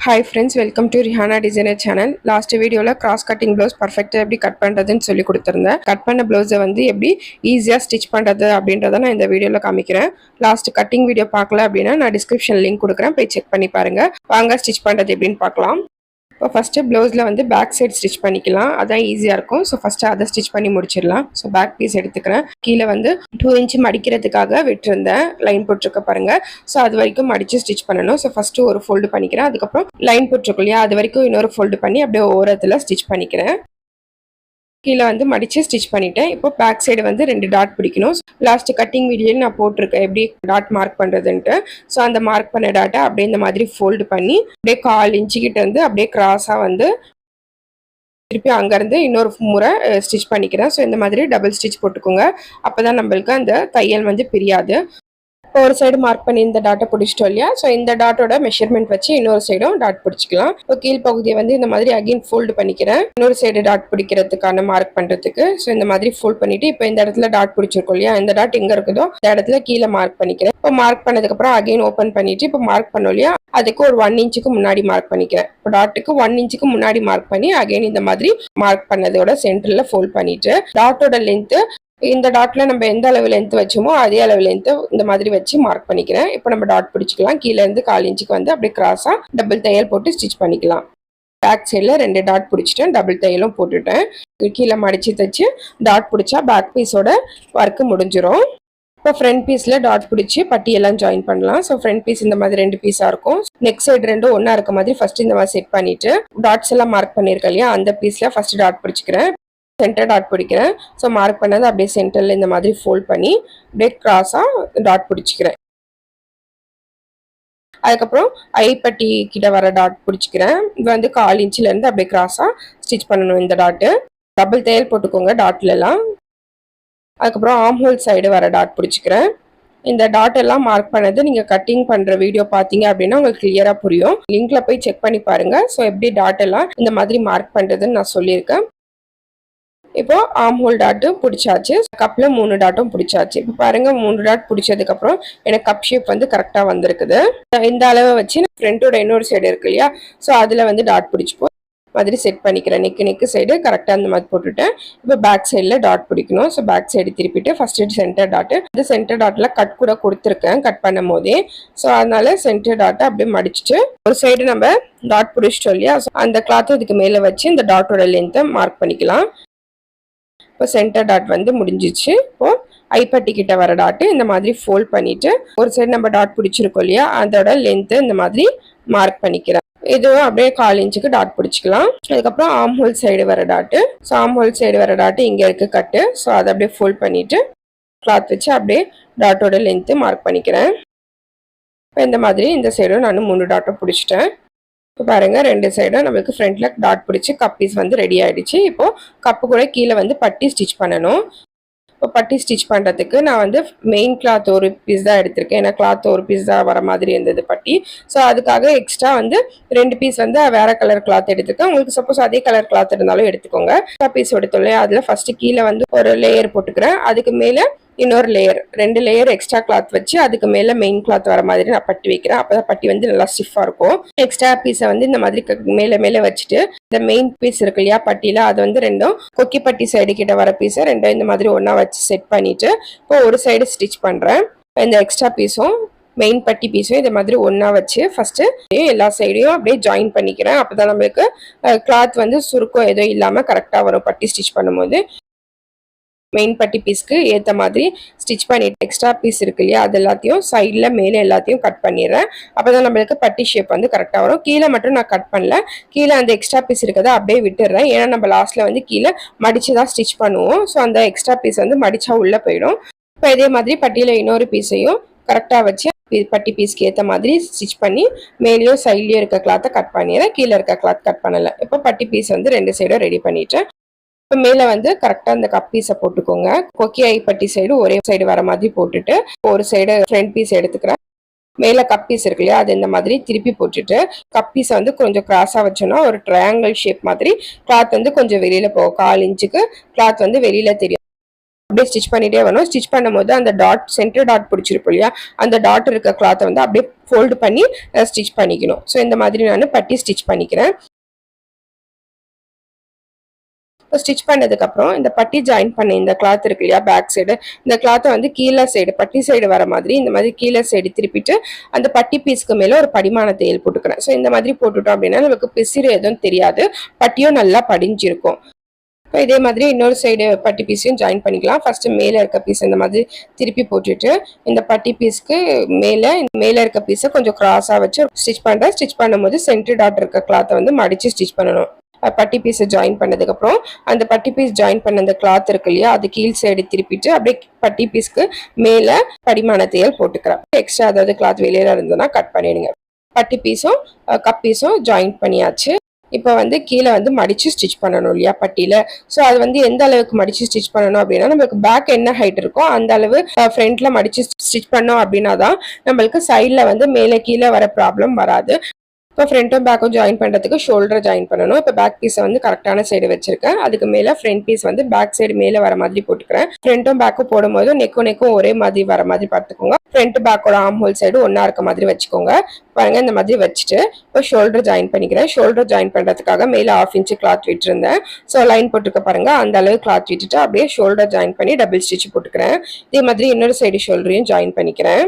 Hi friends, welcome to Rihanna Designer channel. Last video la cross cutting blouse perfect எப்படி cut பண்றதுன்னு சொல்லி கொடுத்திருந்தேன். Cut பண்ண blouse வந்து எப்படி ஈஸியா ஸ்டிட்ச் பண்றது அப்படின்றத நான் இந்த வீடியோல காமிக்கிறேன். லாஸ்ட் கட்டிங் வீடியோ பார்க்கல அப்படினா நான் டிஸ்கிரிப்ஷன் லிங்க் கொடுக்கிறேன், போய் செக் பண்ணி பாருங்க. வாங்க ஸ்டிட்ச் பண்றது எப்படின்னு பார்க்கலாம். இப்போ ஃபர்ஸ்ட் ப்ளவுஸ்ல வந்து பேக் சைடு ஸ்டிச் பண்ணிக்கலாம், அதான் ஈஸியா இருக்கும். ஸோ ஃபர்ஸ்ட் அதை ஸ்டிச் பண்ணி முடிச்சிடலாம். ஸோ பேக் பீஸ் எடுத்துக்கிறேன். கீழே வந்து 2 இன்ச் மடிக்கிறதுக்காக விட்டுருந்தேன், லைன் போட்டிருக்க பாருங்க. ஸோ அது வரைக்கும் மடிச்சு ஸ்டிச் பண்ணணும். ஸோ ஃபர்ஸ்ட் ஒரு ஃபோல்டு பண்ணிக்கிறேன், அதுக்கப்புறம் லைன் போட்டிருக்கோம் இல்லையா, அது வரைக்கும் இன்னொரு ஃபோல்டு பண்ணி அப்படியே ஓரத்தில் ஸ்டிச் பண்ணிக்கிறேன். கீழே வந்து மடிச்சு ஸ்டிச் பண்ணிட்டேன். இப்போ பேக் சைடு வந்து 2 டாட் பிடிக்கணும். லாஸ்ட் கட்டிங் வீடியோவில் நான் போட்டிருக்கேன் எப்படி டாட் மார்க் பண்ணுறதுன்ட்டு. ஸோ அந்த மார்க் பண்ண டாட்டை அப்படியே இந்த மாதிரி ஃபோல்டு பண்ணி அப்படியே 1/4 இன்ச்சு கிட்ட இருந்து அப்படியே கிராஸாக வந்து திருப்பி அங்கேருந்து இன்னொரு முறை ஸ்டிச் பண்ணிக்கிறேன். ஸோ இந்த மாதிரி டபுள் ஸ்டிச் போட்டுக்கோங்க, அப்போ தான் நம்மளுக்கு அந்த தையல் வந்து பிரியாது. இப்போ ஒரு சைடு மார்க் பண்ணி இந்த டாட்டை பிடிச்சிட்டோம் இல்லையா, ஸோ இந்த டாட்டோட மெஷர்மெண்ட் வச்சு இன்னொரு சைடும் டாட் பிடிச்சிக்கலாம். இப்போ கீழ் பகுதியை வந்து இந்த மாதிரி அகைன் ஃபோல்டு பண்ணிக்கிறேன், இன்னொரு சைடு டாட் பிடிக்கிறதுக்கான மார்க் பண்ணுறதுக்கு. ஸோ இந்த மாதிரி ஃபோல்ட் பண்ணிட்டு இப்போ இந்த இடத்துல டாட் பிடிச்சிருக்கோம் இல்லையா, இந்த டாட் எங்கே இருக்குதோ இந்த இடத்துல கீழே மார்க் பண்ணிக்கிறேன். இப்போ மார்க் பண்ணதுக்கப்புறம் அகைன் ஓப்பன் பண்ணிட்டு இப்போ மார்க் பண்ணோம் இல்லையா, அதுக்கு ஒரு 1 இன்ச்சுக்கு முன்னாடி மார்க் பண்ணிக்கிறேன். இப்போ டாட்டுக்கு 1 இன்ச்சுக்கு முன்னாடி மார்க் பண்ணி அகைன் இந்த மாதிரி மார்க் பண்ணதோட சென்டரில் ஃபோல்ட் பண்ணிட்டு டாட்டோட லென்த்து இந்த டாட்ல நம்ம எந்த அளவு லென்த் வச்சோமோ அதே அளவு லென்த் இந்த மாதிரி வச்சு மார்க் பண்ணிக்கிறேன். இப்போ நம்ம டாட் பிடிச்சிக்கலாம். கீழே இருந்து 1/4 இன்ச்சுக்கு வந்து அப்படியே கிராஸா டபுள் தையல் போட்டு ஸ்டிச் பண்ணிக்கலாம். பேக் சைடில் 2 டாட் பிடிச்சிட்டேன், டபுள் தையலும் போட்டுட்டேன். கீழே மடிச்சு தைச்சு டாட் பிடிச்சா பேக் பீஸோட ஒர்க்கு முடிஞ்சிடும். இப்போ ஃப்ரண்ட் பீஸில் டாட் பிடிச்சி பட்டியெல்லாம் ஜாயின் பண்ணலாம். ஸோ ஃப்ரண்ட் பீஸ் இந்த மாதிரி 2 பீஸாக இருக்கும். நெக் சைடு 2 ஒன்றா இருக்க மாதிரி ஃபர்ஸ்ட் இந்த மாதிரி செட் பண்ணிட்டு டாட்ஸ் எல்லாம் மார்க் பண்ணியிருக்கேன் இல்லையா, அந்த பீஸில் ஃபர்ஸ்ட் டாட் பிடிச்சிக்கிறேன், சென்டர் டாட் பிடிக்கிறேன். ஸோ மார்க் பண்ணது அப்படியே சென்டரில் இந்த மாதிரி ஃபோல்ட் பண்ணி அப்படியே கிராஸாக டாட் பிடிச்சிக்கிறேன். அதுக்கப்புறம் ஐப்பட்டி கிட்ட வர டாட் பிடிச்சிக்கிறேன். இது வந்து 1/4 இன்ச்சிலேருந்து அப்படியே கிராஸாக ஸ்டிச் பண்ணணும். இந்த டாட்டு டபுள் தையல் போட்டுக்கோங்க டாட்லலாம். அதுக்கப்புறம் ஆர்ம் ஹோல் சைடு வர டாட் பிடிச்சிக்கிறேன். இந்த டாட் எல்லாம் மார்க் பண்ணது நீங்கள் கட்டிங் பண்ணுற வீடியோ பார்த்தீங்க அப்படின்னா உங்களுக்கு கிளியராக புரியும். லிங்க்ல போய் செக் பண்ணி பாருங்க. ஸோ எப்படி டாட் எல்லாம் இந்த மாதிரி மார்க் பண்ணுறதுன்னு நான் சொல்லியிருக்கேன். இப்போ ஆர்ம் ஹோல் டாட்டும் பிடிச்சாச்சு, கப்பில் 3 டாட்டும் பிடிச்சாச்சு. இப்போ பாருங்க 3 டாட் பிடிச்சதுக்கப்புறம் எனக்கு கப் ஷேப் வந்து கரெக்டாக வந்திருக்குது. இந்த அளவை வச்சு ஃப்ரண்ட்டோட இன்னொரு சைடு இருக்கு இல்லையா, ஸோ அதில் வந்து டாட் பிடிச்சிப்போம் மாதிரி செட் பண்ணிக்கிறேன். நெக்கு சைடு கரெக்டாக அந்த மாதிரி போட்டுட்டேன். இப்போ பேக் சைடில் டாட் பிடிக்கணும். ஸோ பேக் சைடு திருப்பிட்டு ஃபர்ஸ்ட் சென்டர் டாட்டு, இந்த சென்டர் டாட்டில் கட் கூட கொடுத்துருக்கேன் கட் பண்ணும் போதே. ஸோ அதனால சென்டர் டாட்டை அப்படியே மடிச்சுட்டு ஒரு சைடு நம்ம டாட் பிடிச்சிட்டோம் இல்லையா, அந்த கிளாத்தை இதுக்கு மேலே வச்சு இந்த டாட்டோட லென்த்தை மார்க் பண்ணிக்கலாம். இப்போ சென்டர் டாட் வந்து முடிஞ்சிச்சு. இப்போ ஐப்பட்டி கிட்ட வர டாட்டு இந்த மாதிரி ஃபோல்ட் பண்ணிட்டு ஒரு சைடு நம்ம டாட் பிடிச்சிருக்கோம் இல்லையா, அதோட லென்த்து இந்த மாதிரி மார்க் பண்ணிக்கிறேன். இதுவும் அப்படியே 1/4 இன்ச்சுக்கு டாட் பிடிச்சிக்கலாம். அதுக்கப்புறம் ஆர்ம் ஹோல் சைடு வர dot, so arm hole side வர டாட்டு இங்கே இருக்கு கட்டு. ஸோ அதை அப்படியே ஃபோல்ட் பண்ணிட்டு கிளாத் வச்சு அப்படியே டாட்டோட லென்த்து மார்க் பண்ணிக்கிறேன். இப்போ இந்த மாதிரி இந்த சைடும் நான் 3 டாட்டும் பிடிச்சிட்டேன். இப்போ பாருங்க 2 சைடும் நம்மளுக்கு ஃப்ரண்ட்ல டாட் பிடிச்சி கப் பீஸ் வந்து ரெடி ஆயிடுச்சு. இப்போ கப்பு கூட கீழே வந்து பட்டி ஸ்டிச் பண்ணணும். இப்போ பட்டி ஸ்டிச் பண்ணுறதுக்கு நான் வந்து மெயின் கிளாத் ஒரு பீஸ் தான் எடுத்திருக்கேன், ஏன்னா கிளாத் ஒரு பீஸ் தான் வர மாதிரி இருந்தது பட்டி. ஸோ அதுக்காக எக்ஸ்ட்ரா வந்து 2 பீஸ் வந்து வேற கலர் கிளாத் எடுத்துக்கேன். உங்களுக்கு சப்போஸ் அதே கலர் கிளாத் இருந்தாலும் எடுத்துக்கோங்க. பீஸ் எடுத்தோம் அதில் ஃபர்ஸ்ட் கீழே வந்து ஒரு லேயர் போட்டுக்கிறேன், அதுக்கு மேலே இன்னொரு லேயர் 2 லேயர் எக்ஸ்ட்ரா கிளாத் வச்சு அதுக்கு மேலே மெயின் கிளாத் வர மாதிரி நான் பட்டி வைக்கிறேன். அப்போதான் பட்டி வந்து நல்லா ஸ்டிஃபாக இருக்கும். எக்ஸ்ட்ரா பீஸை வந்து இந்த மாதிரி மேலே வச்சுட்டு இந்த மெயின் பீஸ் இருக்கு இல்லையா பட்டியில், அது வந்து 2 கொக்கி பட்டி சைடு கிட்ட வர பீஸை 2 இந்த மாதிரி ஒன்றா வச்சு செட் பண்ணிட்டு இப்போ ஒரு சைடு ஸ்டிச் பண்ணுறேன். இந்த எக்ஸ்ட்ரா பீஸும் மெயின் பட்டி பீஸும் இந்த மாதிரி ஒன்றா வச்சு ஃபர்ஸ்ட் எல்லா சைடையும் அப்படியே ஜாயின் பண்ணிக்கிறேன். அப்போதான் நம்மளுக்கு கிளாத் வந்து சுருக்கம் எதுவும் இல்லாமல் கரெக்டாக வரும் பட்டி ஸ்டிச் பண்ணும்போது. மெயின் பட்டி பீஸ்க்கு ஏற்ற மாதிரி ஸ்டிச் பண்ணிட்டு எக்ஸ்ட்ரா பீஸ் இருக்கு இல்லையா, அது எல்லாத்தையும் சைடில் மேலே எல்லாத்தையும் கட் பண்ணிடுறேன். அப்போ தான் நம்மளுக்கு பட்டி ஷேப் வந்து கரெக்டாக வரும். கீழே மட்டும் நான் கட் பண்ணல, கீழே அந்த எக்ஸ்ட்ரா பீஸ் இருக்கிறத அப்படியே விட்டுடுறேன். ஏன்னா நம்ம லாஸ்ட்டில் வந்து கீழே மடிச்சு தான் ஸ்டிச் பண்ணுவோம். ஸோ அந்த எக்ஸ்ட்ரா பீஸ் வந்து மடிச்சா உள்ளே போயிடும். இப்போ இதே மாதிரி பட்டியில் இன்னொரு பீஸையும் கரெக்டாக வச்சு பட்டி பீஸ்க்கு ஏற்ற மாதிரி ஸ்டிச் பண்ணி மேலேயும் சைட்லேயும் இருக்க கிளாத்தை கட் பண்ணிடுறேன், கீழே இருக்க கிளாத் கட் பண்ணலை. இப்போ பட்டி பீஸ் வந்து 2 சைடும் ரெடி பண்ணிட்டேன். இப்போ மேலே வந்து கரெக்டாக இந்த கப் பீஸை போட்டுக்கோங்க. கொக்கி ஐப்பட்டி சைடு ஒரே சைடு வர மாதிரி போட்டுட்டு ஒரு சைடு ஃப்ரண்ட் பீஸ் எடுத்துக்கிறேன். மேலே கப் பீஸ் இருக்கு இல்லையா, அது இந்த மாதிரி திருப்பி போட்டுட்டு கப் பீஸை வந்து கொஞ்சம் கிராஸாக வச்சோன்னா ஒரு ட்ரையாங்கிள் ஷேப் மாதிரி கிளாத் வந்து கொஞ்சம் வெளியில் போகும். 1/4 இன்ச்சுக்கு கிளாத் வந்து வெளியில் தெரியும். அப்படியே ஸ்டிச் பண்ணிட்டே வரணும். ஸ்டிச் பண்ணும்போது அந்த டாட் சென்டர் டாட் பிடிச்சிருப்போம் இல்லையா, அந்த டாட் இருக்க கிளாத்தை வந்து அப்படியே ஃபோல்டு பண்ணி ஸ்டிச் பண்ணிக்கணும். ஸோ இந்த மாதிரி நான் பட்டி ஸ்டிச் பண்ணிக்கிறேன். ஸ்டிச் பண்ணதுக்கு அப்புறம் இந்த பட்டி ஜாயின் பண்ண இந்த கிளாத் இருக்கு இல்லையா, பேக் சைடு, இந்த கிளாத்தை வந்து கீழே சைடு பட்டி சைடு வர மாதிரி இந்த மாதிரி கீழே சைடு திருப்பிட்டு அந்த பட்டி பீஸ்க்கு மேல ஒரு படிமான தையல் போட்டுக்கிறேன். ஸோ இந்த மாதிரி போட்டுட்டோம் அப்படின்னா நமக்கு பிசிறு எதுவும் தெரியாது, பட்டியும் நல்லா படிஞ்சிருக்கும். இப்போ இதே மாதிரி இன்னொரு சைடு பட்டி பீஸையும் ஜாயின் பண்ணிக்கலாம். ஃபர்ஸ்ட் மேலே இருக்க பீஸ் இந்த மாதிரி திருப்பி போட்டுட்டு இந்த பட்டி பீஸ்க்கு மேலே இருக்க பீஸை கொஞ்சம் கிராஸாக வச்சு ஸ்டிச் பண்ணுறேன். ஸ்டிச் பண்ணும்போது சென்டர் டாட் இருக்க கிளாத்தை வந்து மடிச்சு ஸ்டிச் பண்ணணும். பட்டி பீஸை ஜாயின் பண்ணதுக்கு அப்புறம் அந்த பட்டி பீஸ் ஜாயின் பண்ண அந்த கிளாத் இருக்கு இல்லையா, அது கீழ் சைடு திருப்பிட்டு அப்படியே பட்டி பீஸ்க்கு மேல படிமான தையல் போட்டுக்கிறேன். எக்ஸ்ட்ரா அதாவது கிளாத் வெளியில இருந்ததுன்னா கட் பண்ணிடுங்க. பட்டி பீஸும் கப் பீஸும் ஜாயின் பண்ணியாச்சு. இப்போ வந்து கீழே வந்து மடிச்சு ஸ்டிச் பண்ணணும் இல்லையா பட்டியில. ஸோ அது வந்து எந்த அளவுக்கு மடிச்சு ஸ்டிச் பண்ணணும் அப்படின்னா, நம்மளுக்கு பேக் என்ன ஹைட் இருக்கோ அந்த அளவு ஃப்ரண்ட்ல மடிச்சு ஸ்டிச் பண்ணோம் அப்படின்னா தான் நம்மளுக்கு சைட்ல வந்து மேலே கீழே வர ப்ராப்ளம் வராது. இப்போ ஃப்ரண்ட்டும் பேக்கும் ஜாயின் பண்ணுறதுக்கு ஷோல்டரை ஜாயின் பண்ணணும். இப்போ பேக் பீஸை வந்து கரெக்டான சைடு வச்சிருக்கேன். அதுக்கு மேலே ஃப்ரண்ட் பீஸ் வந்து பேக் சைடு மேலே வர மாதிரி போட்டுக்கிறேன். ஃப்ரண்ட்டும் பேக்கும் போடும்போது நெக்கும் ஒரே மாதிரி வர மாதிரி பார்த்துக்கோங்க. ஃப்ரண்ட் பேக்கோட ஆர்ம் ஹோல் சைடு ஒன்றா இருக்க மாதிரி வச்சுக்கோங்க. பாருங்க இந்த மாதிரி வச்சுட்டு இப்போ ஷோல்டர் ஜாயின் பண்ணிக்கிறேன். ஷோல்டர் ஜாயின் பண்ணுறதுக்காக மேலே 1/2 இன்ச்சு கிளாத் விட்டுருந்தேன். ஸோ லைன் போட்டுருக்க பாருங்க, அந்த அளவு கிளாத் விட்டுட்டு அப்படியே ஷோல்டர் ஜாயின் பண்ணி டபுள் ஸ்டிச் போட்டுக்கிறேன். இதே மாதிரி இன்னொரு சைடு ஷோல்டரையும் ஜாயின் பண்ணிக்கிறேன்.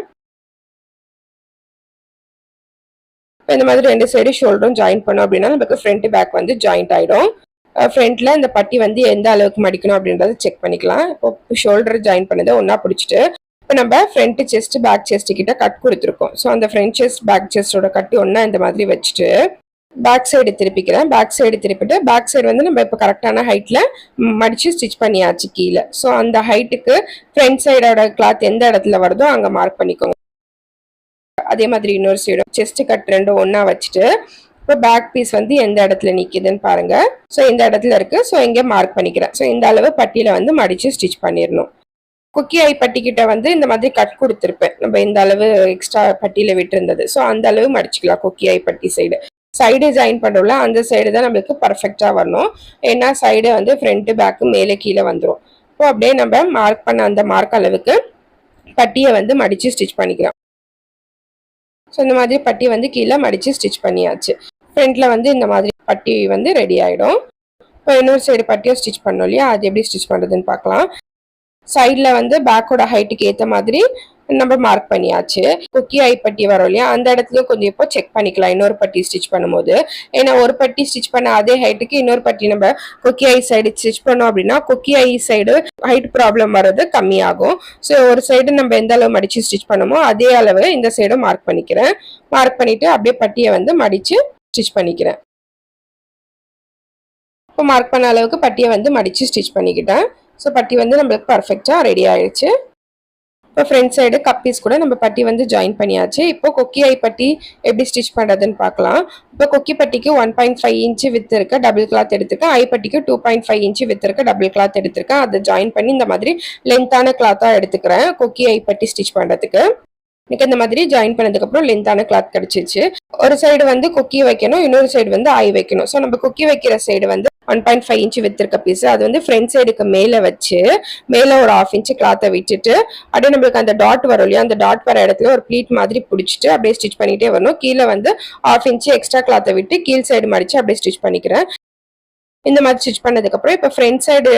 இந்த மாதிரி ரெண்டு சைடு ஷோல்டரும் ஜாயின் பண்ணோம் அப்படின்னா நமக்கு ஃப்ரண்ட் பேக் வந்து ஜாயிண்ட் ஆகிடும். ஃப்ரண்ட்ல இந்த பட்டி வந்து எந்த அளவுக்கு மடிக்கணும் அப்படின்றத செக் பண்ணிக்கலாம். இப்போ ஷோல்டர் ஜாயின் பண்ணதை ஒன்றா பிடிச்சிட்டு இப்போ நம்ம ஃப்ரண்ட் செஸ்ட் பேக் செஸ்ட் கிட்ட கட் கொடுத்துருக்கோம். ஸோ அந்த ஃப்ரண்ட் செஸ்ட் பேக் செஸ்டோட கட்டி ஒன்றா இந்த மாதிரி வச்சுட்டு பேக் சைடு திருப்பிக்கிறேன். பேக் சைடு திருப்பிட்டு பேக் சைடு வந்து நம்ம இப்போ கரெக்டான ஹைட்ல மடிச்சு ஸ்டிச் பண்ணியாச்சு கீழே. ஸோ அந்த ஹைட்டுக்கு ஃப்ரண்ட் சைடோட கிளாத் எந்த இடத்துல வருதோ அங்கே மார்க் பண்ணிக்கோங்க. அதே மாதிரி இன்னொரு சைடு செஸ்ட் கட் ரெண்டும் ஒன்னா வச்சுட்டு இப்போ பேக் பீஸ் வந்து எந்த இடத்துல நிக்குதுன்னு பாருங்க. ஸோ இந்த இடத்துல இருக்கு. ஸோ இங்கே மார்க் பண்ணிக்கிறேன். ஸோ இந்த அளவு பட்டியில வந்து மடிச்சு ஸ்டிச் பண்ணிடணும். குக்கி ஐ பட்டி கிட்ட வந்து இந்த மாதிரி கட் கொடுத்துருப்பேன். நம்ம இந்த அளவு எக்ஸ்ட்ரா பட்டியில விட்டு இருந்தது. ஸோ அந்த அளவு மடிச்சுக்கலாம். குக்கி ஐ பட்டி சைடு ஜாயின் பண்ணுறோம்ல அந்த சைடு தான் நம்மளுக்கு பர்ஃபெக்டா வரணும். ஏன்னா சைடு வந்து ஃப்ரண்ட் பேக்கு மேலே கீழே வந்துடும். இப்போ அப்படியே நம்ம மார்க் பண்ண அந்த மார்க் அளவுக்கு பட்டியை வந்து மடிச்சு ஸ்டிச் பண்ணிக்கிறோம். ஸோ இந்த மாதிரி பட்டி வந்து கீழே மடிச்சு ஸ்டிச் பண்ணியாச்சு. ஃப்ரண்ட்ல வந்து இந்த மாதிரி பட்டி வந்து ரெடி ஆகிடும். இப்போ இன்னொரு சைடு பட்டியை ஸ்டிச் பண்ணோம் இல்லையா, அது எப்படி ஸ்டிச் பண்ணுறதுன்னு பார்க்கலாம். சைடில் வந்து பேக்கோட ஹைட்டுக்கு ஏற்ற மாதிரி நம்ம மார்க் பண்ணியாச்சு. குக்கி ஐ பட்டி வரும் இல்லையா, அந்த இடத்துல கொஞ்சம் இப்போ செக் பண்ணிக்கலாம் இன்னொரு பட்டி ஸ்டிச் பண்ணும்போது. ஏன்னா ஒரு பட்டி ஸ்டிச் பண்ண அதே ஹைட்டுக்கு இன்னொரு பட்டி நம்ம குக்கி ஐ சைடு ஸ்டிச் பண்ணோம் அப்படின்னா குக்கி ஐ சைடு ஹைட் ப்ராப்ளம் வர்றது கம்மியாகும். ஸோ ஒரு சைடு நம்ம எந்த அளவு மடிச்சு ஸ்டிச் பண்ணுமோ அதே அளவு இந்த சைடும் மார்க் பண்ணிக்கிறேன். மார்க் பண்ணிட்டு அப்படியே பட்டியை வந்து மடிச்சு ஸ்டிச் பண்ணிக்கிறேன். இப்போ மார்க் பண்ண அளவுக்கு பட்டியை வந்து மடிச்சு ஸ்டிச் பண்ணிக்கிட்டேன். ஸோ பட்டி வந்து நம்மளுக்கு பர்ஃபெக்டாக ரெடி ஆயிடுச்சு. இப்போ ஃப்ரண்ட் சைடு கப் பீஸ் கூட நம்ம பட்டி வந்து ஜாயின் பண்ணியாச்சு. இப்போ கொக்கி ஐ பட்டி எப்படி ஸ்டிச் பண்ணுறதுன்னு பார்க்கலாம். இப்போ கொக்கி பட்டிக்கு 1.5 இன்ச்சு வித் இருக்க டபுள் கிளாத் எடுத்திருக்கேன். ஐ பட்டிக்கு 2.5 இன்ச்சு வித் இருக்க டபுள் கிளாத் எடுத்திருக்கேன். அதை ஜாயின் பண்ணி இந்த மாதிரி லென்த்தான கிளாத்தாக எடுத்துக்கிறேன் கொக்கி ஐ பட்டி ஸ்டிச் பண்ணுறதுக்கு. எனக்கு இந்த மாதிரி ஜாயின் பண்ணதுக்கு அப்புறம் லென்த்தான கிளாத் கிடைச்சிச்சு. ஒரு சைடு வந்து கொக்கி வைக்கணும், இன்னொரு சைடு வந்து ஐ வைக்கணும். ஸோ நம்ம கொக்கி வைக்கிற சைடு வந்து 1.5 இன்ச்சு வித் இருக்க பீஸ் அது வந்து ஃப்ரண்ட் சைடுக்கு மேலே வச்சு மேலே ஒரு 1/2 இன்ச்சு கிளாத்தை விட்டுட்டு அப்படியே நம்மளுக்கு அந்த டாட் வரும் இல்லையா, அந்த டாட் வர இடத்துல ஒரு ப்ளீட் மாதிரி பிடிச்சிட்டு அப்படியே ஸ்டிச் பண்ணிட்டே வரணும். கீழே வந்து 1/2 இன்ச்சு எக்ஸ்ட்ரா கிளாத்தை விட்டு கீழ் சைடு மடிச்சு அப்படியே ஸ்டிச் பண்ணிக்கிறேன். இந்த மாதிரி ஸ்டிச் பண்ணதுக்கப்புறம் இப்போ ஃப்ரண்ட் சைடு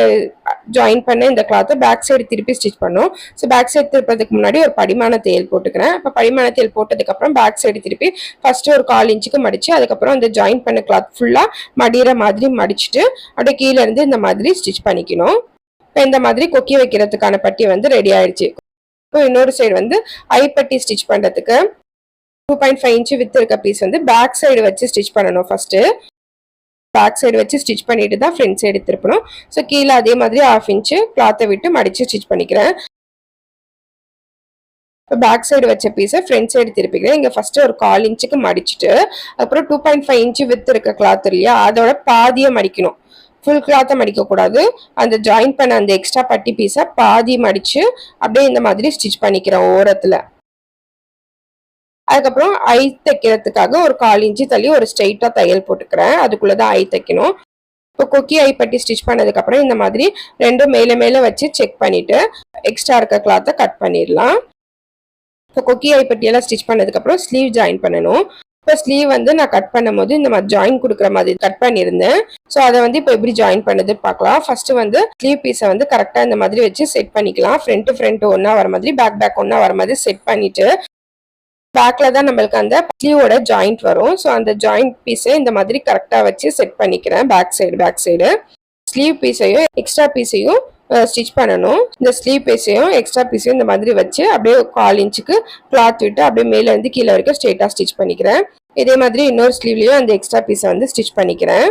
ஜாயின் பண்ண இந்த கிளாத்தை பேக் சைடு திருப்பி ஸ்டிச் பண்ணும். ஸோ பேக் சைடு திருப்பதுக்கு முன்னாடி ஒரு படிமான தையல் போட்டுக்கிறேன். இப்போ படிமான தையல் போட்டதுக்கப்புறம் பேக் சைடு திருப்பி ஃபர்ஸ்ட் ஒரு 1/4 இன்ச்சுக்கு மடிச்சு அதுக்கப்புறம் அந்த ஜாயின் பண்ண கிளாத் ஃபுல்லாக மடிகிற மாதிரி மடிச்சுட்டு அப்படியே கீழே இருந்து இந்த மாதிரி ஸ்டிச் பண்ணிக்கணும். இப்போ இந்த மாதிரி கொக்கி வைக்கிறதுக்கான பட்டி வந்து ரெடி ஆயிடுச்சு. இப்போ இன்னொரு சைடு வந்து ஐ பட்டி ஸ்டிச் பண்ணுறதுக்கு 2.5 இன்ச்சு வித் இருக்க பீஸ் வந்து பேக் சைடு வச்சு ஸ்டிச் பண்ணணும். ஃபர்ஸ்ட் பேக் சைடு வச்சு ஸ்டிச் பண்ணிட்டு தான் ஃப்ரண்ட் சைடு திருப்பணும். ஸோ கீழே அதே மாதிரி 1/2 இன்ச்சு கிளாத்தை விட்டு மடிச்சு ஸ்டிச் பண்ணிக்கிறேன். இப்போ பேக் சைடு வச்ச பீஸை ஃப்ரண்ட் சைடு திருப்பிக்கிறேன். இங்கே ஃபர்ஸ்ட் ஒரு 1/4 இன்ச்சுக்கு மடிச்சுட்டு அப்புறம் 2.5 இன்ச்சு வித் இருக்க கிளாத் இல்லையா அதோட பாதியை மடிக்கணும். ஃபுல் கிளாத்தை மடிக்கக்கூடாது. அந்த ஜாயின் பண்ண அந்த எக்ஸ்ட்ரா பட்டி பீஸை பாதி மடிச்சு அப்படியே இந்த மாதிரி ஸ்டிச் பண்ணிக்கிறேன் ஓரத்தில். அதுக்கப்புறம் ஐ தைக்கிறதுக்காக ஒரு 1/4 இன்ச்சு தள்ளி ஒரு ஸ்ட்ரெயிட்டா தையல் போட்டுக்கிறேன். அதுக்குள்ளதான் ஐ தைக்கணும். இப்போ கொக்கி ஐப்பட்டி ஸ்டிச் பண்ணதுக்கு அப்புறம் இந்த மாதிரி ரெண்டும் மேல மேல வச்சு செக் பண்ணிட்டு எக்ஸ்ட்ரா இருக்க கிளாத்தை கட் பண்ணிடலாம். இப்போ கொக்கி ஐப்பட்டி எல்லாம் ஸ்டிச் பண்ணதுக்கு அப்புறம் ஸ்லீவ் ஜாயின் பண்ணணும். இப்போ ஸ்லீவ் வந்து நான் கட் பண்ணும்போது இந்த மாதிரி ஜாயின் கொடுக்குற மாதிரி கட் பண்ணியிருந்தேன். ஸோ அதை வந்து இப்போ எப்படி ஜாயின் பண்ணது பார்க்கலாம். ஃபர்ஸ்ட் வந்து ஸ்லீவ் பீஸை வந்து கரெக்டாக இந்த மாதிரி வச்சு செட் பண்ணிக்கலாம். ஃப்ரண்ட் ஒன்னா வர மாதிரி பேக் ஒன்னா வர மாதிரி செட் பண்ணிட்டு பேக்ல தான் நம்மளுக்கு அந்த ஸ்லீவோட ஜாயிண்ட் வரும். ஸோ அந்த ஜாயிண்ட் பீஸை இந்த மாதிரி கரெக்டாக வச்சு செட் பண்ணிக்கிறேன். பேக் சைடு ஸ்லீவ் பீஸையும் எக்ஸ்ட்ரா பீஸையும் ஸ்டிச் பண்ணணும். இந்த ஸ்லீவ் பீஸையும் எக்ஸ்ட்ரா பீஸையும் இந்த மாதிரி வச்சு அப்படியே 1/4 இன்ச்சுக்கு கிளாத் விட்டு அப்படியே மேல இருந்து கீழே வரைக்கும் ஸ்ட்ரெயிட்டா ஸ்டிச் பண்ணிக்கிறேன். இதே மாதிரி இன்னொரு ஸ்லீவ்லயும் அந்த எக்ஸ்ட்ரா பீஸை வந்து ஸ்டிச் பண்ணிக்கிறேன்.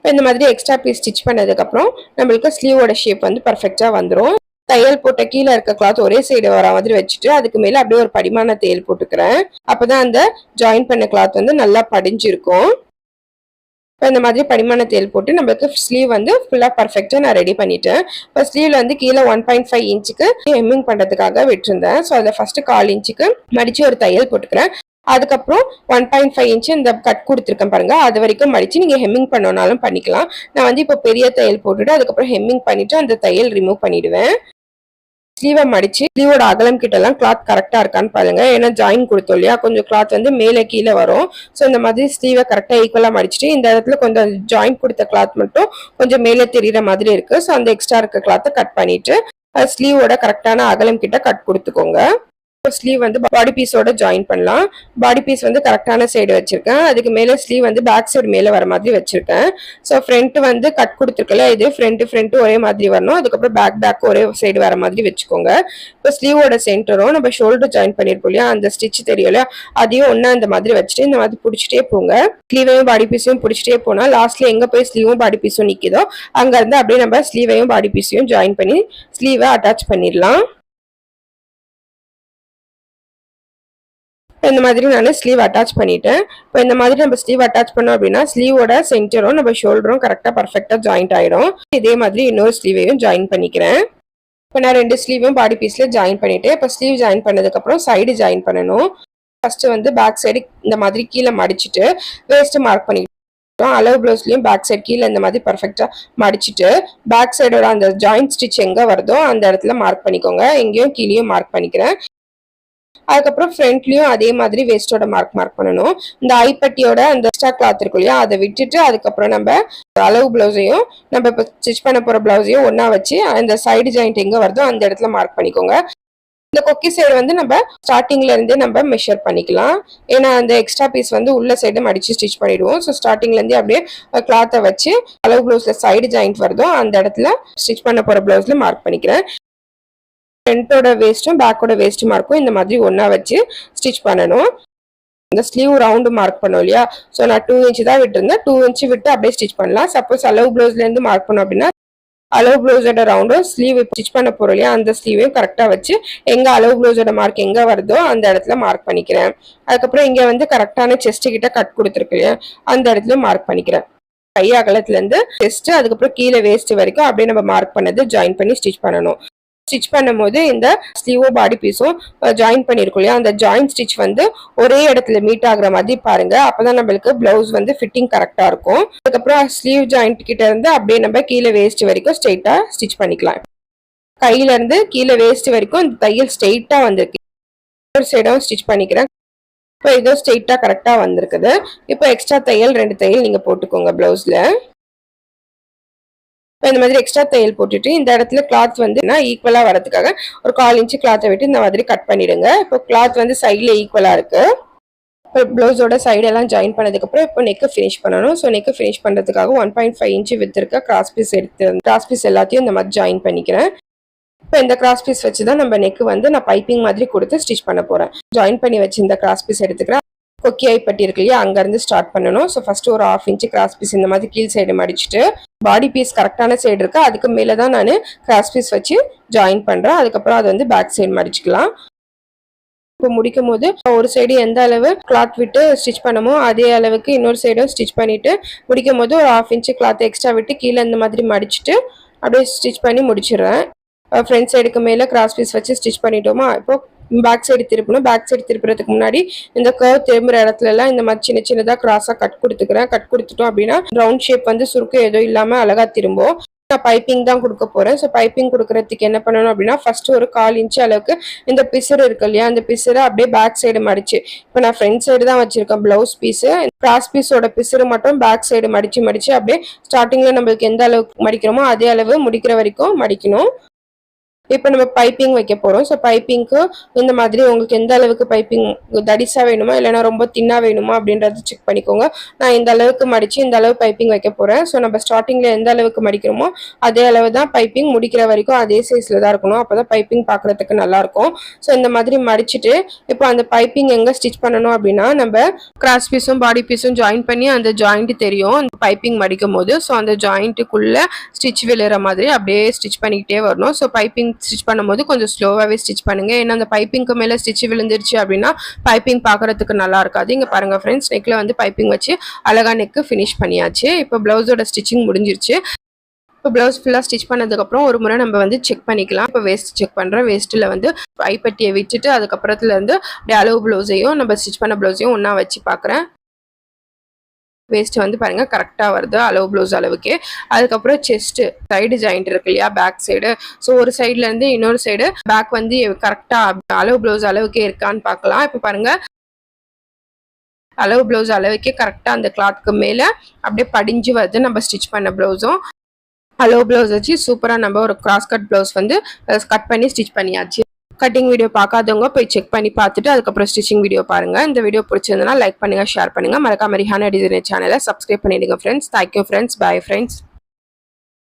இந்த மாதிரி எக்ஸ்ட்ரா பீஸ் ஸ்டிச் பண்ணதுக்கு அப்புறம் நம்மளுக்கு ஸ்லீவோட ஷேப் வந்து பர்ஃபெக்டா வந்துடும். தையல் போட்ட கீழே இருக்க கிளாத் ஒரே சைடு வர மாதிரி வச்சுட்டு அதுக்கு மேல அப்படியே ஒரு படிமான தையல் போட்டுக்கிறேன். அப்பதான் அந்த ஜாயின் பண்ண கிளாத் வந்து நல்லா படிஞ்சிருக்கும். இப்போ இந்த மாதிரி படிமான தையல் போட்டு நம்மளுக்கு ஸ்லீவ் வந்து ஃபுல்லா பர்ஃபெக்டா நான் ரெடி பண்ணிட்டேன். இப்போ ஸ்லீவ்ல வந்து கீழே 1.5 இன்ச்சுக்கு ஹெம்மிங் பண்றதுக்காக விட்டுருந்தேன். ஸோ அதை ஃபர்ஸ்ட் 1/4 இன்ச்சுக்கு மடிச்சு ஒரு தையல் போட்டுக்கிறேன். அதுக்கப்புறம் 1.5 இன்ச்சு இந்த கட் கொடுத்துருக்கேன் பாருங்க, அது வரைக்கும் மடிச்சு நீங்க ஹெம்மிங் பண்ணனாலும் பண்ணிக்கலாம். நான் வந்து இப்போ பெரிய தையல் போட்டுட்டு அதுக்கப்புறம் ஹெம்மிங் பண்ணிட்டு அந்த தையல் ரிமூவ் பண்ணிடுவேன். ஸ்லீவை மடிச்சு ஸ்லீவோட அகலம் கிட்ட எல்லாம் கிளாத் கரெக்டா இருக்கான்னு பாருங்க. ஏன்னா ஜாயின் கொடுத்தோம் இல்லையா, கொஞ்சம் கிளாத் வந்து மேலே கீழே வரும். ஸோ இந்த மாதிரி ஸ்லீவை கரெக்டா ஈக்குவலா மடிச்சுட்டு இந்த இடத்துல கொஞ்சம் ஜாயின் கொடுத்த கிளாத் மட்டும் கொஞ்சம் மேலே தெரியுற மாதிரி இருக்கு. ஸோ அந்த எக்ஸ்ட்ரா இருக்க கிளாத்தை கட் பண்ணிட்டு ஸ்லீவோட கரெக்டான அகலம் கிட்ட கட் கொடுத்துக்கோங்க. ஸ்லீவ் வந்து பாடி பீஸோட ஜாயின் பண்ணலாம். பாடி பீஸ் வந்து கரெக்டான சைடு வச்சிருக்கேன். அதுக்கு மேல ஸ்லீவ் வந்து பேக் சைடு மேல வர மாதிரி வச்சிருக்கேன். ஸோ ஃப்ரண்ட் வந்து கட் கொடுத்துருக்கல, இது ஃப்ரண்ட் ஒரே மாதிரி வரணும். அதுக்கப்புறம் பேக் ஒரே சைடு வர மாதிரி வச்சுக்கோங்க. இப்போ ஸ்லீவோட சென்டரும் நம்ம ஷோல்டர் ஜாயின் பண்ணிருக்கோம் இல்லையா, அந்த ஸ்டிச் தெரியல, அதையும் ஒன்னா இந்த மாதிரி வச்சுட்டு இந்த மாதிரி பிடிச்சிட்டே போங்க. ஸ்லீவையும் பாடி பீஸையும் பிடிச்சிட்டே போனா லாஸ்ட்ல எங்க போய் ஸ்லீவும் பாடி பீஸும் நிக்குதோ அங்க இருந்து அப்படியே நம்ம ஸ்லீவையும் பாடி பீஸையும் ஜாயின் பண்ணி ஸ்லீவை அட்டாச் பண்ணிடலாம். இந்த மாதிரி நான் ஸ்லீவ் அட்டாச் பண்ணிட்டேன். இப்போ இந்த மாதிரி நம்ம ஸ்லீவ் அட்டாச் பண்ணோம் அப்படின்னா ஸ்லீவோட சென்டரும் நம்ம ஷோல்டரும் கரெக்டாக பர்ஃபெக்டாக ஜாயிண்ட் ஆயிடும். இதே மாதிரி இன்னொரு ஸ்லீவையும் ஜாயின் பண்ணிக்கிறேன். இப்போ நான் 2 ஸ்லீவும் பாடி பீஸ்ல ஜாயின் பண்ணிட்டு இப்போ ஸ்லீவ் ஜாயின் பண்ணதுக்கு அப்புறம் சைடு ஜாயின் பண்ணணும். ஃபர்ஸ்ட் வந்து பேக் சைடு இந்த மாதிரி கீழே மடிச்சுட்டு வேஸ்ட் மார்க் பண்ணிக்கிட்டோம். அளவு பிளவுஸ்லயும் பேக் சைடு கீழே இந்த மாதிரி பர்ஃபெக்டா மடிச்சுட்டு பேக் சைடோட அந்த ஜாயிண்ட் ஸ்டிச் எங்க வருதோ அந்த இடத்துல மார்க் பண்ணிக்கோங்க. எங்கேயும் கீழேயும் மார்க் பண்ணிக்கிறேன். அதுக்கப்புறம் ஃப்ரண்ட்லயும் அதே மாதிரி வேஸ்டோட மார்க் பண்ணணும். இந்த ஐப்பட்டியோட அந்த எக்ஸ்ட்ரா கிளாத் இருக்கும் இல்லையா, அதை விட்டுட்டு அதுக்கப்புறம் நம்ம அளவு பிளவுஸையும் நம்ம இப்போ ஸ்டிச் பண்ண போற பிளவுஸையும் ஒன்னா வச்சு அந்த சைடு ஜாயிண்ட் எங்க வருதோ அந்த இடத்துல மார்க் பண்ணிக்கோங்க. இந்த கொக்கி சைடு வந்து நம்ம ஸ்டார்டிங்ல இருந்தே நம்ம மெஷர் பண்ணிக்கலாம். ஏன்னா அந்த எக்ஸ்ட்ரா பீஸ் வந்து உள்ள சைடு மடிச்சு ஸ்டிச் பண்ணிடுவோம். ஸோ ஸ்டார்டிங்ல இருந்தே அப்படியே கிளாத்தை வச்சு அளவு பிளவுஸ்ல சைடு ஜாயிண்ட் வருதோ அந்த இடத்துல ஸ்டிச் பண்ண போற பிளவுஸ்ல மார்க் பண்ணிக்கிறேன். ஃப்ரண்டோட வேஸ்ட்டும் பேக்கோட வேஸ்ட் மார்க்கும் இந்த மாதிரி ஒன்னா வச்சு ஸ்டிச் பண்ணணும். இந்த ஸ்லீவ் ரவுண்டு மார்க் பண்ணோம் இல்லையா, ஸோ நான் 2 இன்ச் தான் விட்டுருந்தேன். 2 இன்ச் விட்டு அப்படியே ஸ்டிச் பண்ணலாம். சப்போஸ் அளவு பிளவுஸ்ல இருந்து மார்க் பண்ணோம் அப்படின்னா அளவு பிளவுஸோட ரவுண்டும் ஸ்லீவ் ஸ்டிச் பண்ண போறோம் இல்லையா அந்த ஸ்லீவையும் கரெக்டா வச்சு எங்க அளவு பிளவுஸோட மார்க் எங்க வருதோ அந்த இடத்துல மார்க் பண்ணிக்கிறேன். அதுக்கப்புறம் இங்க வந்து கரெக்டான செஸ்ட் கிட்ட கட் கொடுத்துருக்கு இல்லையா அந்த இடத்துல மார்க் பண்ணிக்கிறேன். கை அகலத்துல இருந்து செஸ்ட் அதுக்கப்புறம் கீழே வேஸ்ட் வரைக்கும் அப்படியே நம்ம மார்க் பண்ணது ஜாயின் பண்ணி ஸ்டிச் பண்ணணும். ஸ்டிச் பண்ணும்போது இந்த ஸ்லீவும் பாடி பீஸும் ஜாயின் பண்ணிருக்கோம் இல்லையா, அந்த ஜாயின் ஸ்டிச் வந்து ஒரே இடத்துல மீட் ஆகுற மாதிரி பாருங்க. அப்பதான் நம்மளுக்கு பிளவுஸ் வந்து ஃபிட்டிங் கரெக்டா இருக்கும். அதுக்கப்புறம் ஸ்லீவ் ஜாயிண்ட் கிட்ட இருந்து அப்படியே நம்ம கீழே வேஸ்ட் வரைக்கும் ஸ்ட்ரெயிட்டா ஸ்டிச் பண்ணிக்கலாம். கையில இருந்து கீழே வேஸ்ட் வரைக்கும் இந்த தையல் ஸ்ட்ரெயிட்டா வந்திருக்கு. ஒரு சைடும் ஸ்டிச் பண்ணிக்கிறேன். இப்போ இதோ ஸ்ட்ரெயிட்டா கரெக்டா வந்திருக்குது. இப்போ எக்ஸ்ட்ரா தையல் 2 தையல் நீங்க போட்டுக்கோங்க பிளவுஸ்ல. இந்த மாதிரி எக்ஸ்ட்ரா தையல் போட்டுட்டு இந்த இடத்துல கிளாத் வந்து ஈக்குவலா வரதுக்காக ஒரு 1/4 இன்ச்சு கிளாத்தை விட்டு இந்த மாதிரி கட் பண்ணிடுங்க. இப்போ கிளாத் வந்து சைட்ல ஈக்குவலா இருக்கு. இப்போ பிளவுஸோட சைடு எல்லாம் ஜாயின் பண்ணதுக்கு அப்புறம் இப்போ நெக் ஃபினிஷ் பண்ணணும். ஸோ நெக் ஃபினிஷ் பண்றதுக்காக 1.5 இன்ச்சு வித் இருக்க கிராஸ் பீஸ் எடுத்து கிராஸ் பீஸ் எல்லாத்தையும் இந்த மாதிரி ஜாயின் பண்ணிக்கிறேன். இப்போ இந்த கிராஸ் பீஸ் வச்சுதான் நம்ம நெக் வந்து நான் பைப்பிங் மாதிரி கொடுத்து ஸ்டிச் பண்ண போறேன். ஜாயின் பண்ணி வச்சு இந்த கிராஸ் பீஸ் எடுத்துக்கிறேன். கொக்கி ஐப்பட்டி இருக்கு இல்லையா அங்க இருந்து ஸ்டார்ட் பண்ணணும். ஸோ ஃபர்ஸ்ட் ஒரு 1/2 இன்ச்சு கிராஸ் பீஸ் இந்த மாதிரி கீழ் சைடு மடிச்சுட்டு பாடி பீஸ் கரெக்டான சைடு இருக்கு அதுக்கு மேலதான் நான் கிராஸ் பீஸ் வச்சு ஜாயின் பண்றேன். அதுக்கப்புறம் அதை வந்து பேக் சைடு மடிச்சுக்கலாம். இப்போ முடிக்கும் போது ஒரு சைடு எந்த அளவு கிளாத் விட்டு ஸ்டிச் பண்ணமோ அதே அளவுக்கு இன்னொரு சைடும் ஸ்டிச் பண்ணிட்டு முடிக்கும் போது ஒரு 1/2 இன்ச்சு கிளாத் எக்ஸ்ட்ரா விட்டு கீழே இந்த மாதிரி மடிச்சுட்டு அப்படியே ஸ்டிச் பண்ணி முடிச்சிடுறேன். ஃப்ரண்ட் சைடுக்கு மேலே கிராஸ் பீஸ் வச்சு ஸ்டிச் பண்ணிட்டோமா. இப்போ பேக் சைடு திருப்பணும். பேக் சைடு திருப்புறதுக்கு முன்னாடி இந்த கர்வ் திரும்புற இடத்துல எல்லாம் இந்த மாதிரி சின்ன சின்னதாக கிராஸாக கட் கொடுத்துக்கிறேன். கட் கொடுத்துட்டோம் அப்படின்னா ரவுண்ட் ஷேப் வந்து சுருக்கம் எதுவும் இல்லாமல் அழகா திரும்பும். நான் பைப்பிங் தான் கொடுக்க போறேன். ஸோ பைப்பிங் கொடுக்கறதுக்கு என்ன பண்ணணும் அப்படின்னா ஃபர்ஸ்ட் ஒரு 1/4 இன்ச் அளவுக்கு இந்த பிசர் இருக்கு இல்லையா, அந்த பிசரை அப்படியே பேக் சைடு மடிச்சு, இப்போ நான் ஃப்ரண்ட் சைடு தான் வச்சிருக்கேன் பிளவுஸ் பீஸ். கிராஸ் பீஸோட பிசரு மட்டும் பேக் சைடு மடிச்சு அப்படியே ஸ்டார்டிங்ல நம்மளுக்கு எந்த அளவுக்கு மடிக்கிறோமோ அதே அளவு முடிக்கிற வரைக்கும் மடிக்கணும். இப்போ நம்ம பைப்பிங் வைக்க போகிறோம். ஸோ பைப்பிங்க்கு இந்த மாதிரி உங்களுக்கு எந்த அளவுக்கு பைப்பிங் தடிசாக வேணுமா இல்லைனா ரொம்ப தின்னாக வேணுமா அப்படின்றத செக் பண்ணிக்கோங்க. நான் இந்த அளவுக்கு மடித்து இந்த அளவு பைப்பிங் வைக்க போகிறேன். ஸோ நம்ம ஸ்டார்டிங்கில் எந்த அளவுக்கு மடிக்கிறோமோ அதே அளவு தான் பைப்பிங் முடிக்கிற வரைக்கும் அதே சைஸில் தான் இருக்கணும். அப்போ தான் பைப்பிங் பார்க்குறதுக்கு நல்லாயிருக்கும். ஸோ இந்த மாதிரி மடிச்சுட்டு இப்போ அந்த பைப்பிங் எங்கே ஸ்டிச் பண்ணணும் அப்படின்னா நம்ம கிராஸ் பீஸும் பாடி பீஸும் ஜாயின் பண்ணி அந்த ஜாயிண்ட் தெரியும் அந்த பைப்பிங் மடிக்கும் போது. ஸோ அந்த ஜாயிண்ட்டுக்குள்ளே ஸ்டிச் விழுற மாதிரி அப்படியே ஸ்டிச் பண்ணிக்கிட்டே வரணும். ஸோ பைப்பிங் ஸ்டிச் பண்ணும்போது கொஞ்சம் ஸ்லோவாகவே ஸ்டிச் பண்ணுங்க. ஏன்னா அந்த பைப்பிங்க்கு மேலே ஸ்டிச் விழுந்துருச்சு அப்படின்னா பைப்பிங் பார்க்கறதுக்கு நல்லா இருக்காது. இங்கே பாருங்க ஃப்ரெண்ட்ஸ், நெக்கில் வந்து பைப்பிங் வச்சு அழகா நெக்கு ஃபினிஷ் பண்ணியாச்சு. இப்போ பிளவுஸோட ஸ்டிச்சிங் முடிஞ்சிருச்சு. இப்போ ப்ளவுஸ் ஃபுல்லாக ஸ்டிச் பண்ணதுக்கப்புறம் ஒரு முறை நம்ம வந்து செக் பண்ணிக்கலாம். இப்போ வேஸ்ட் செக் பண்ணுறேன். வேஸ்ட்டில் வந்து ஐப்பட்டியை விட்டுட்டு அதுக்கப்புறத்துலேருந்து அப்படியே அளவு ப்ளவுஸையும் நம்ம ஸ்டிச் பண்ண ப்ளவுஸையும் ஒன்றா வச்சு பார்க்குறேன். வேஸ்ட் வந்து பாருங்க கரெக்டாக வருது அளவு ப்ளவுஸ் அளவுக்கே. அதுக்கப்புறம் செஸ்ட் சைடு ஜாயிண்ட் இருக்கு இல்லையா பேக் சைடு. ஸோ ஒரு சைட்ல இருந்து இன்னொரு சைடு பேக் வந்து கரெக்டாக அளவு ப்ளவுஸ் அளவுக்கே இருக்கான்னு பார்க்கலாம். இப்போ பாருங்க அளவு ப்ளவுஸ் அளவுக்கே கரெக்டாக அந்த கிளாத்துக்கு மேலே அப்படியே படிஞ்சு வருது நம்ம ஸ்டிச் பண்ண ப்ளவுஸும். அளவு ப்ளவுஸ் வச்சு சூப்பராக நம்ம ஒரு கிராஸ் கட் ப்ளவுஸ் வந்து கட் பண்ணி ஸ்டிச் பண்ணியாச்சு. கட்டிங் வீடியோ பார்க்காதவங்க போய் செக் பண்ணி பார்த்துட்டு அதுக்கப்புறம் ஸ்டிச்சிங் வீடியோ பாருங்க. இந்த வீடியோ பிடிச்சிருந்தனா லைக் பண்ணுங்க, ஷேர் பண்ணுங்க. மறக்காம ரிஹானா டிசைனர் சேனலை சப்ஸ்கிரைப் பண்ணிடுங்க friends. Thank you friends. Bye friends.